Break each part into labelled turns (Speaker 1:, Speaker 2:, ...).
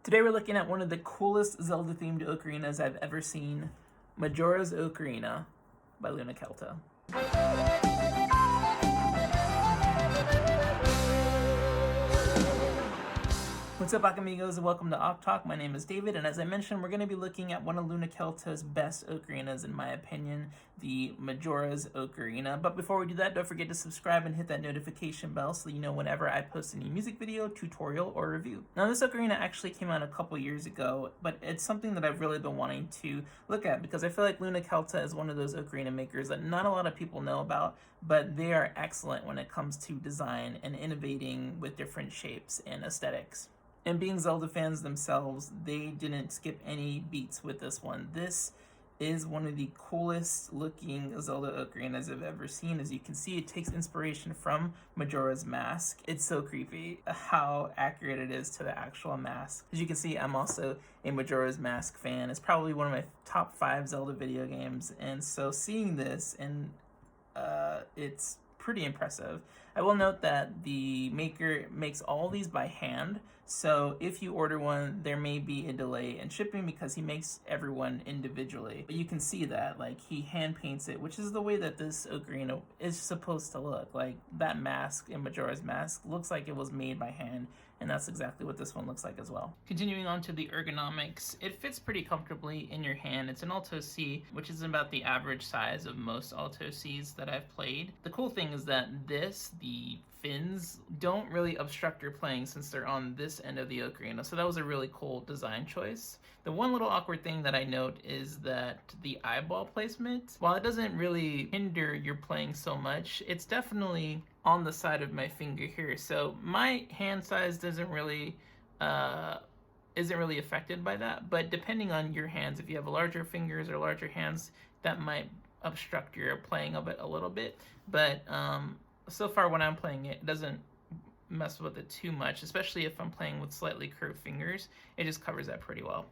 Speaker 1: Today we're looking at one of the coolest Zelda-themed ocarinas I've ever seen, Majora's Ocarina by Luna Celta. What's up, amigos, and welcome to OcTalk. My name is David, and as I mentioned, we're going to be looking at one of Luna Celta's best ocarinas, in my opinion, the Majora's Ocarina. But before we do that, don't forget to subscribe and hit that notification bell so that you know whenever I post a new music video, tutorial, or review. Now, this ocarina actually came out a couple years ago, but it's something that I've really been wanting to look at because I feel like Luna Celta is one of those ocarina makers that not a lot of people know about, but they are excellent when it comes to design and innovating with different shapes and aesthetics. And being Zelda fans themselves, they didn't skip any beats with this one. This is one of the coolest looking Zelda ocarinas I've ever seen. As you can see, it takes inspiration from Majora's Mask. It's so creepy how accurate it is to the actual mask. As you can see, I'm also a Majora's Mask fan. It's probably one of my top 5 Zelda video games. And so seeing this, and it's pretty impressive. I will note that the maker makes all these by hand, so if you order one, there may be a delay in shipping because he makes everyone individually. But you can see that, like, he hand paints it, which is the way that this ocarina is supposed to look. Like, that mask in Majora's Mask looks like it was made by hand, and that's exactly what this one looks like as well. Continuing on to the ergonomics, it fits pretty comfortably in your hand. It's an Alto C, which is about the average size of most Alto Cs that I've played. The cool thing is that the fins don't really obstruct your playing since they're on this end of the ocarina, so that was a really cool design choice. The one little awkward thing that I note is that the eyeball placement, while it doesn't really hinder your playing so much, it's definitely on the side of my finger here, so my hand size isn't really affected by that, but depending on your hands, if you have larger fingers or larger hands, that might obstruct your playing of it a little bit, but so far when I'm playing it, it doesn't mess with it too much, especially if I'm playing with slightly curved fingers. It just covers that pretty well.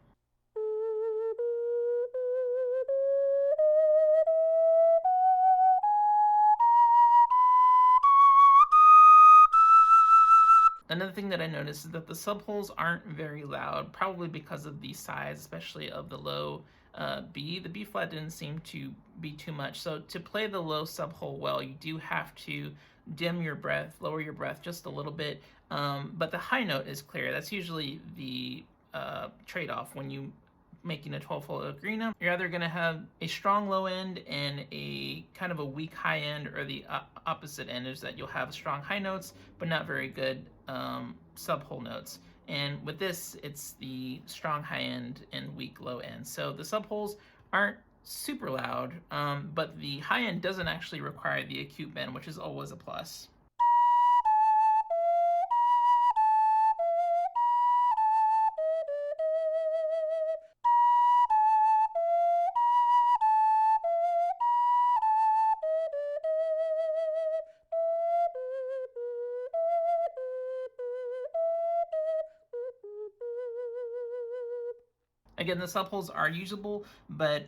Speaker 1: Another thing that I noticed is that the subholes aren't very loud, probably because of the size, especially of the low B. The B flat didn't seem to be too much. So to play the low subhole well, you do have to dim your breath, lower your breath just a little bit. But the high note is clear. That's usually the trade-off when you making a 12-hole ocarina. You're either going to have a strong low end and a kind of a weak high end, or the opposite end is that you'll have strong high notes but not very good sub-hole notes. And with this, it's the strong high end and weak low end. So the sub-holes aren't super loud, but the high end doesn't actually require the acute bend, which is always a plus. Again, the subholes are usable, but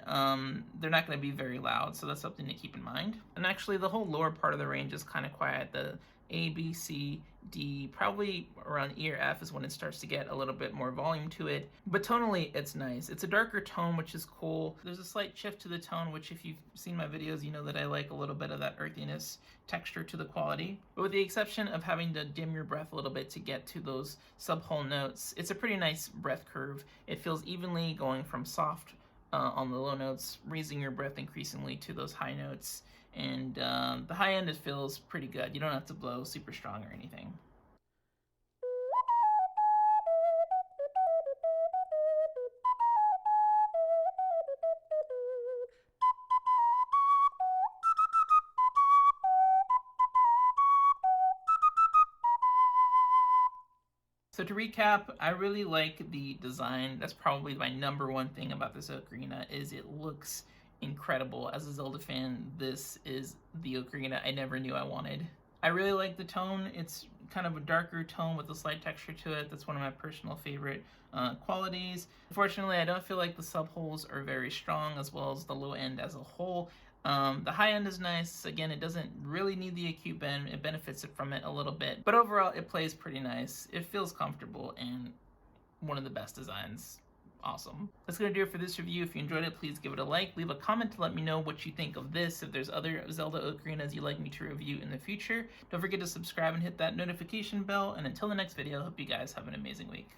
Speaker 1: they're not going to be very loud, so that's something to keep in mind. And actually, the whole lower part of the range is kind of quiet. The A, B, C, D, probably around E or F is when it starts to get a little bit more volume to it. But tonally, it's nice. It's a darker tone, which is cool. There's a slight shift to the tone, which if you've seen my videos, you know that I like a little bit of that earthiness texture to the quality. But with the exception of having to dim your breath a little bit to get to those sub-hole notes, it's a pretty nice breath curve. It feels evenly going from soft on the low notes, raising your breath increasingly to those high notes. And the high end, it feels pretty good. You don't have to blow super strong or anything. So to recap, I really like the design. That's probably my number one thing about this ocarina, is it looks incredible. As a Zelda fan, this is the ocarina I never knew I wanted. I really like the tone. It's kind of a darker tone with a slight texture to it. That's one of my personal favorite qualities. Unfortunately, I don't feel like the subholes are very strong, as well as the low end as a whole. The high end is nice. Again, it doesn't really need the acute bend. It benefits it from it a little bit. But overall, it plays pretty nice. It feels comfortable, and one of the best designs. Awesome. That's gonna do it for this review. If you enjoyed it, please give it a like. Leave a comment to let me know what you think of this. If there's other Zelda ocarinas you'd like me to review in the future, don't forget to subscribe and hit that notification bell. And until the next video, I hope you guys have an amazing week.